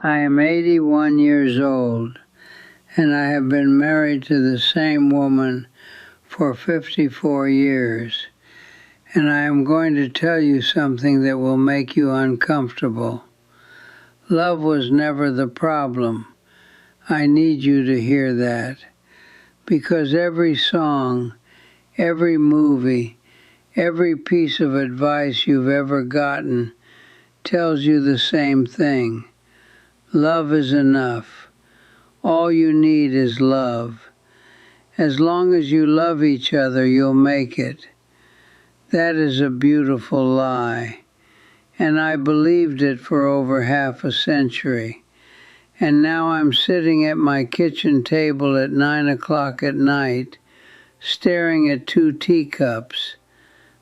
I am 81 years old, and I have been married to the same woman for 54 years. And I am going to tell you something that will make you uncomfortable. Love was never the problem. I need you to hear that. Because every song, every movie, every piece of advice you've ever gotten tells you the same thing. Love is enough. All you need is love. As long as you love each other, you'll make it. That is a beautiful lie. And I believed it for over half a century. And now I'm sitting at my kitchen table at 9 o'clock at night, staring at 2 teacups,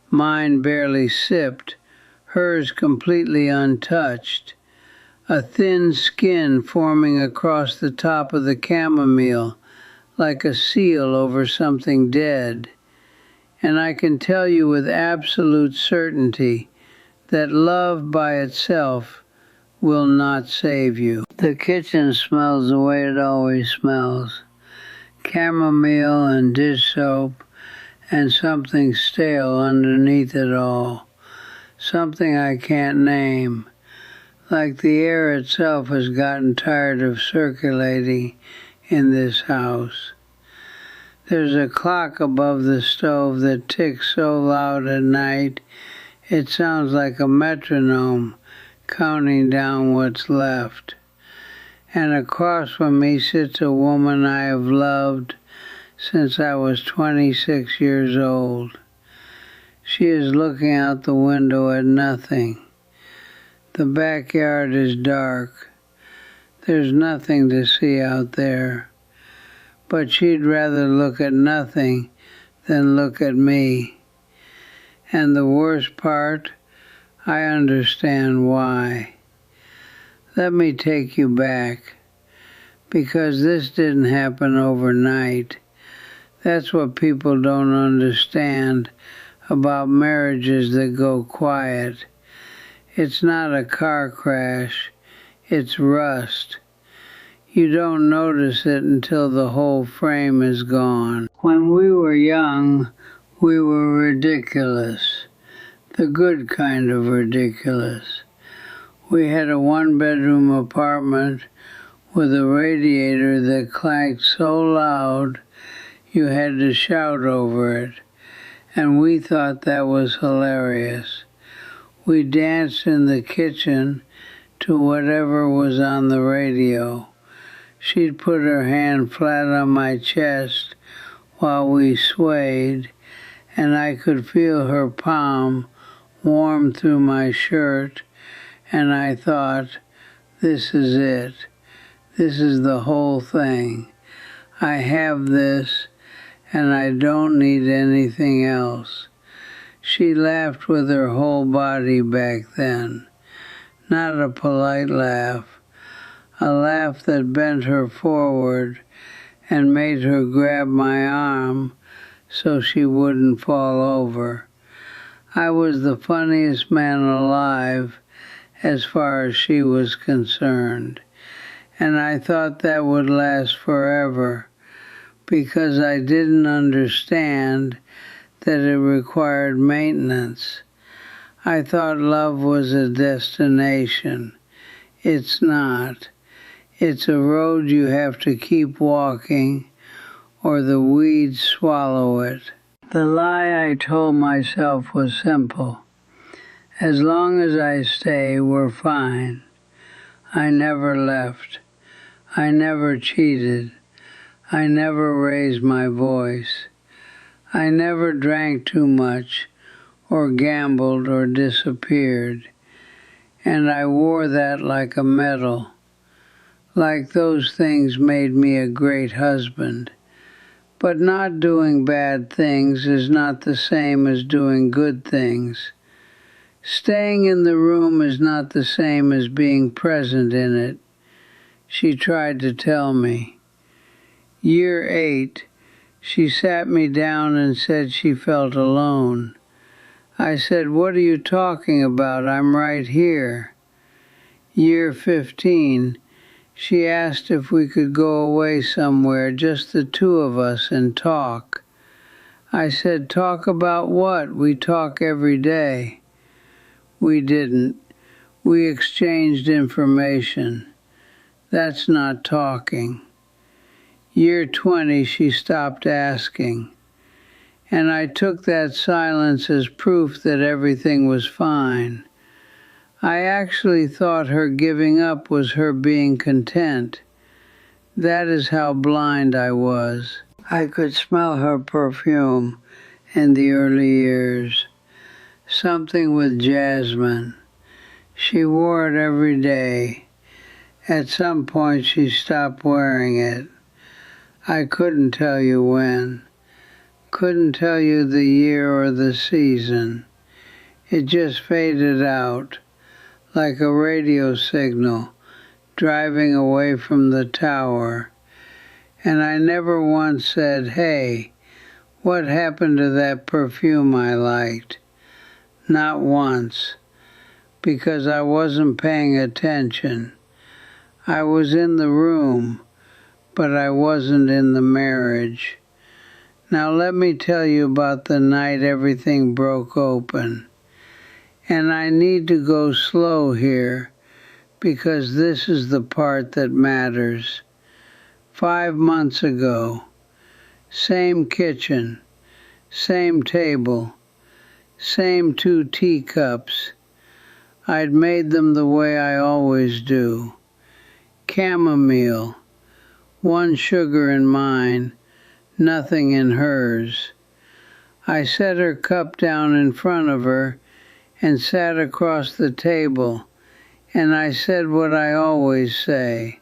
mine barely sipped, hers completely untouched, a thin skin forming across the top of the chamomile like a seal over something dead. And I can tell you with absolute certainty that love by itself will not save you. The kitchen smells the way it always smells. Chamomile and dish soap and something stale underneath it all. Something I can't name. Like the air itself has gotten tired of circulating in this house. There's a clock above the stove that ticks so loud at night it sounds like a metronome counting down what's left. And across from me sits a woman I have loved since I was 26 years old. She is looking out the window at nothing. The backyard is dark. There's nothing to see out there. But she'd rather look at nothing than look at me. And the worst part, I understand why. Let me take you back, because this didn't happen overnight. That's what people don't understand about marriages that go quiet. It's not a car crash, it's rust. You don't notice it until the whole frame is gone. When we were young, we were ridiculous, the good kind of ridiculous. We had a 1-bedroom apartment with a radiator that clanked so loud you had to shout over it, and we thought that was hilarious. We danced in the kitchen to whatever was on the radio. She'd put her hand flat on my chest while we swayed, and I could feel her palm warm through my shirt, and I thought, this is it. This is the whole thing. I have this, and I don't need anything else. She laughed with her whole body back then. Not a polite laugh. A laugh that bent her forward and made her grab my arm so she wouldn't fall over. I was the funniest man alive as far as she was concerned, and I thought that would last forever because I didn't understand that it required maintenance. I thought love was a destination. It's not. It's a road you have to keep walking or the weeds swallow it. The lie I told myself was simple. As long as I stay, we're fine. I never left. I never cheated. I never raised my voice. I never drank too much or gambled or disappeared. And I wore that like a medal. Like those things made me a great husband. But not doing bad things is not the same as doing good things. Staying in the room is not the same as being present in it. She tried to tell me. Year 8, she sat me down and said she felt alone. I said, "What are you talking about? I'm right here." Year 15, She asked if we could go away somewhere, just the two of us, and talk. I said, talk about what? We talk every day. We didn't. We exchanged information. That's not talking. Year 20, she stopped asking. And I took that silence as proof that everything was fine. I actually thought her giving up was her being content. That is how blind I was. I could smell her perfume in the early years. Something with jasmine. She wore it every day. At some point she stopped wearing it. I couldn't tell you when. Couldn't tell you the year or the season. It just faded out, like a radio signal driving away from the tower. And I never once said, hey, what happened to that perfume I liked? Not once, because I wasn't paying attention. I was in the room, but I wasn't in the marriage. Now let me tell you about the night everything broke open. And I need to go slow here, because this is the part that matters. 5 months ago, same kitchen, same table, same 2 teacups. I'd made them the way I always do. Chamomile, 1 sugar in mine, nothing in hers. I set her cup down in front of her and sat across the table, and I said what I always say.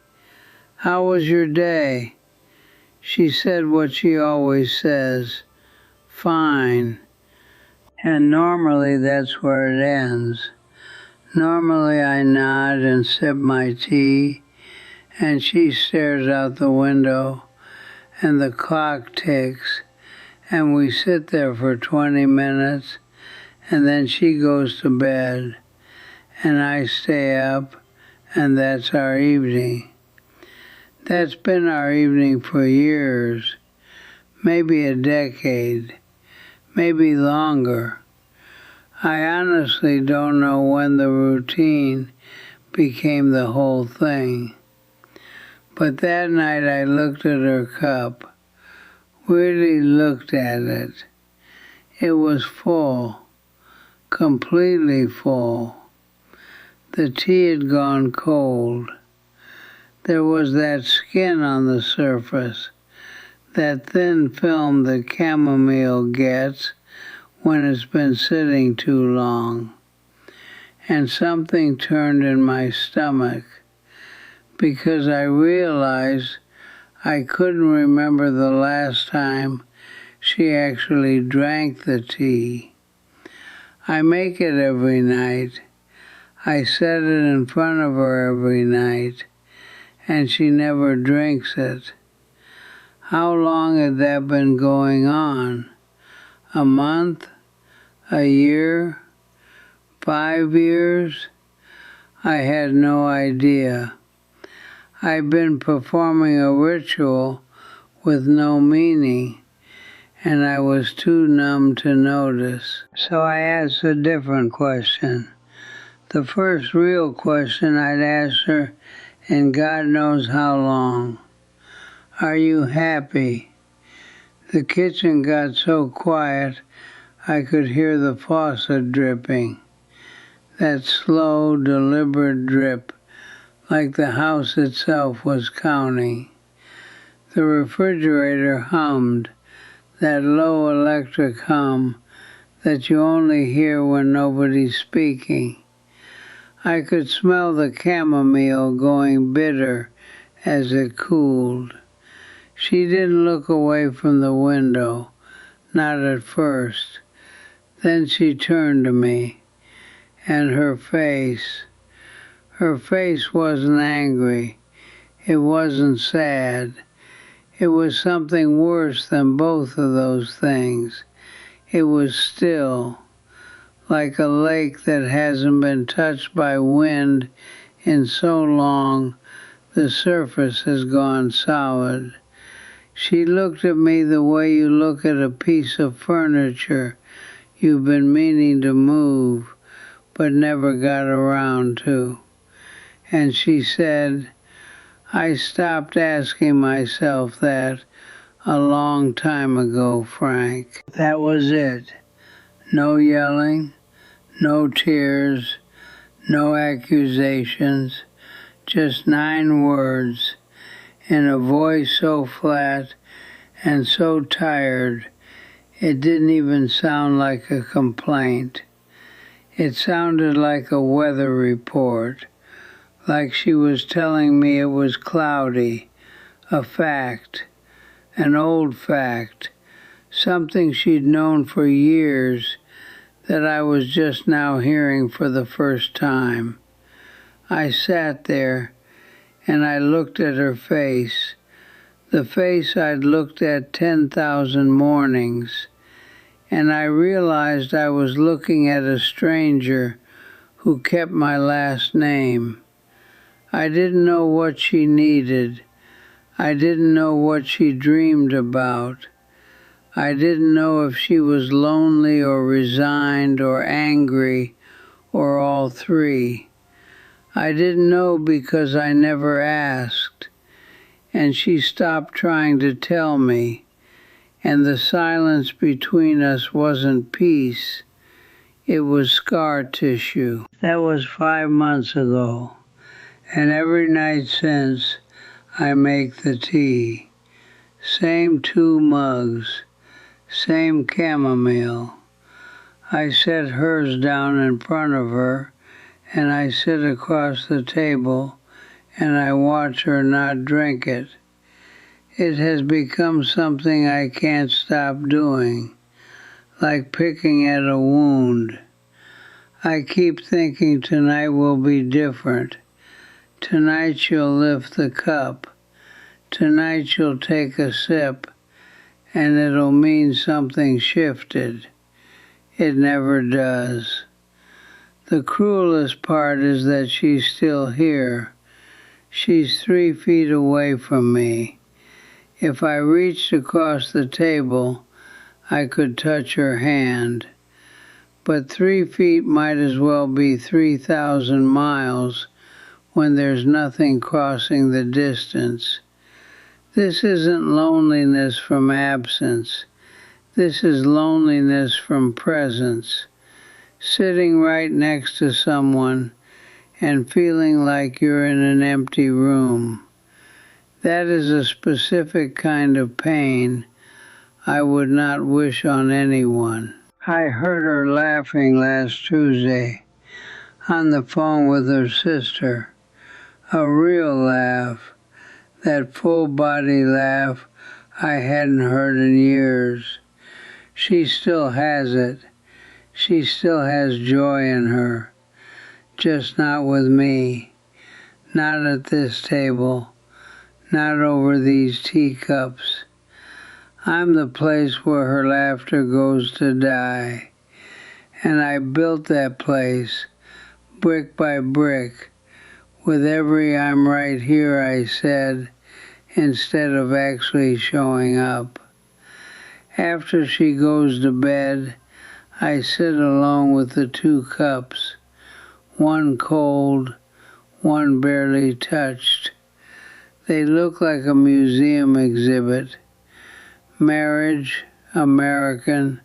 How was your day? She said what she always says. Fine. And normally that's where it ends. Normally I nod and sip my tea, and she stares out the window, and the clock ticks, and we sit there for 20 minutes, and then she goes to bed, and I stay up, and that's our evening. That's been our evening for years, maybe a decade, maybe longer. I honestly don't know when the routine became the whole thing. But that night I looked at her cup, really looked at it. It was full, completely full. The tea had gone cold. There was that skin on the surface, that thin film that chamomile gets when it's been sitting too long. And something turned in my stomach, because I realized I couldn't remember the last time she actually drank the tea. I make it every night. I set it in front of her every night, and she never drinks it. How long had that been going on? A month? A year? 5 years? I had no idea. I'd been performing a ritual with no meaning, and I was too numb to notice. So I asked a different question. The first real question I'd asked her in God knows how long. Are you happy? The kitchen got so quiet I could hear the faucet dripping. That slow, deliberate drip, like the house itself was counting. The refrigerator hummed, that low electric hum that you only hear when nobody's speaking. I could smell the chamomile going bitter as it cooled. She didn't look away from the window, not at first. Then she turned to me, and her face wasn't angry. It wasn't sad. It was something worse than both of those things. It was still, like a lake that hasn't been touched by wind in so long The surface has gone solid. She looked at me the way you look at a piece of furniture you've been meaning to move but never got around to. And she said, I stopped asking myself that a long time ago, Frank. That was it. No yelling, no tears, no accusations, just 9 words in a voice so flat and so tired it didn't even sound like a complaint. It sounded like a weather report, like she was telling me it was cloudy, a fact, an old fact, something she'd known for years that I was just now hearing for the first time. I sat there and I looked at her face, the face I'd looked at 10,000 mornings, and I realized I was looking at a stranger who kept my last name. I didn't know what she needed. I didn't know what she dreamed about. I didn't know if she was lonely or resigned or angry or all 3. I didn't know because I never asked. And she stopped trying to tell me, and the silence between us wasn't peace. It was scar tissue. That was 5 months ago, and every night since I make the tea. Same 2 mugs, same chamomile. I set hers down in front of her, and I sit across the table and I watch her not drink it. It has become something I can't stop doing, like picking at a wound. I keep thinking tonight will be different. Tonight she'll lift the cup. Tonight she'll take a sip, and it'll mean something shifted. It never does. The cruelest part is that she's still here. She's 3 feet away from me. If I reached across the table, I could touch her hand. But 3 feet might as well be 3,000 miles when there's nothing crossing the distance. This isn't loneliness from absence. This is loneliness from presence. Sitting right next to someone and feeling like you're in an empty room. That is a specific kind of pain I would not wish on anyone. I heard her laughing last Tuesday on the phone with her sister. A real laugh, that full body laugh I hadn't heard in years. She still has it. She still has joy in her. Just not with me. Not at this table. Not over these teacups. I'm the place where her laughter goes to die. And I built that place, brick by brick, with every I'm right here I said, instead of actually showing up. After she goes to bed, I sit alone with the 2 cups, one cold, one barely touched. They look like a museum exhibit. Marriage, American,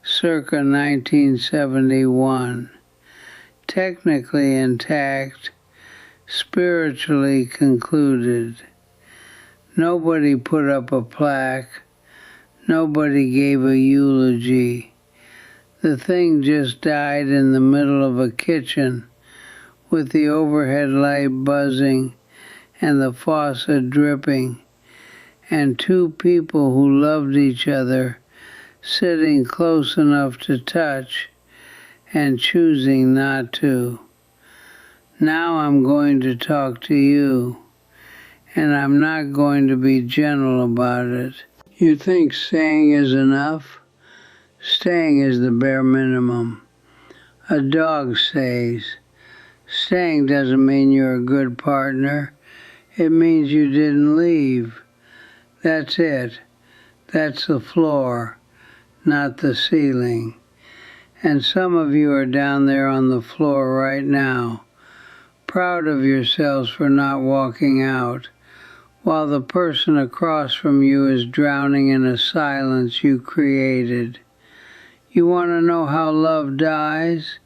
circa 1971. Technically intact, spiritually concluded. Nobody put up a plaque. Nobody gave a eulogy. The thing just died in the middle of a kitchen with the overhead light buzzing and the faucet dripping, and 2 people who loved each other sitting close enough to touch and choosing not to. Now I'm going to talk to you, and I'm not going to be gentle about it. You think staying is enough? Staying is the bare minimum. A dog stays. Staying doesn't mean you're a good partner. it means you didn't leave. That's it. That's the floor, not the ceiling. And some of you are down there on the floor right now, proud of yourselves for not walking out, while the person across from you is drowning in a silence you created. You want to know how love dies?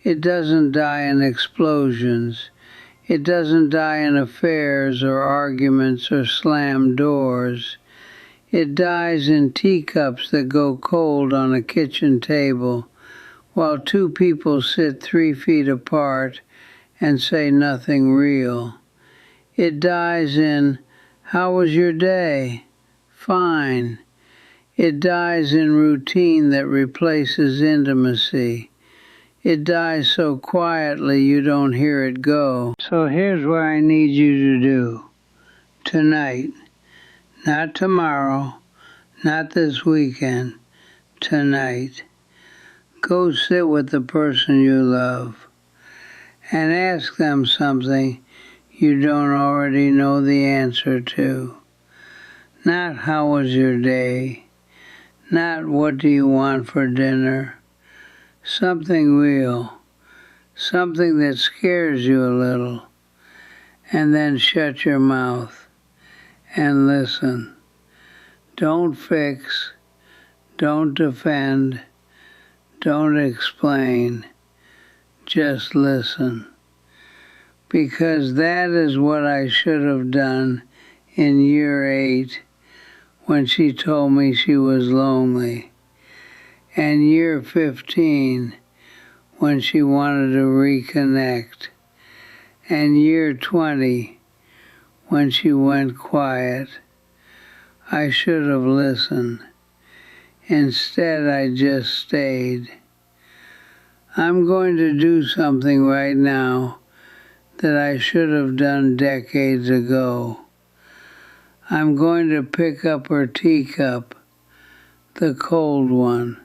It doesn't die in explosions. It doesn't die in affairs or arguments or slammed doors. It dies in teacups that go cold on a kitchen table, while two people sit 3 feet apart and say nothing real. It dies in, "How was your day?" "Fine." It dies in routine that replaces intimacy. It dies so quietly you don't hear it go. So here's what I need you to do. Tonight. Not tomorrow. Not this weekend. Tonight. Go sit with the person you love and ask them something you don't already know the answer to. Not how was your day, not what do you want for dinner. Something real, something that scares you a little, and then shut your mouth and listen. Don't fix, don't defend, don't explain, just listen. Because that is what I should have done in year 8 when she told me she was lonely, and year 15 when she wanted to reconnect, and year 20 when she went quiet. I should have listened. Instead, I just stayed. I'm going to do something right now that I should have done decades ago. I'm going to pick up her teacup, the cold one,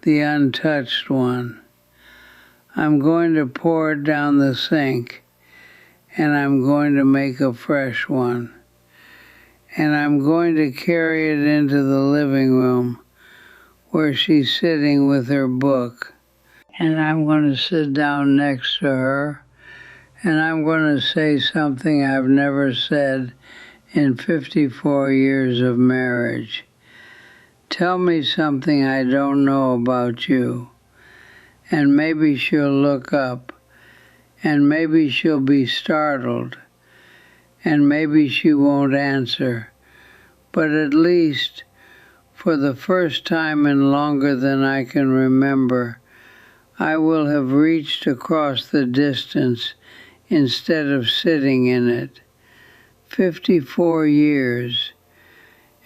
the untouched one. I'm going to pour it down the sink, and I'm going to make a fresh one. And I'm going to carry it into the living room where she's sitting with her book. And I'm going to sit down next to her, and I'm going to say something I've never said in 54 years of marriage. Tell me something I don't know about you. And maybe she'll look up, and maybe she'll be startled, and maybe she won't answer. But at least, for the first time in longer than I can remember, I will have reached across the distance instead of sitting in it. 54 years,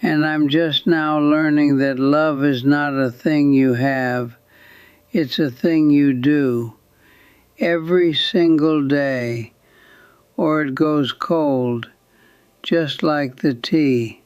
and I'm just now learning that love is not a thing you have, it's a thing you do, every single day, or it goes cold, just like the tea.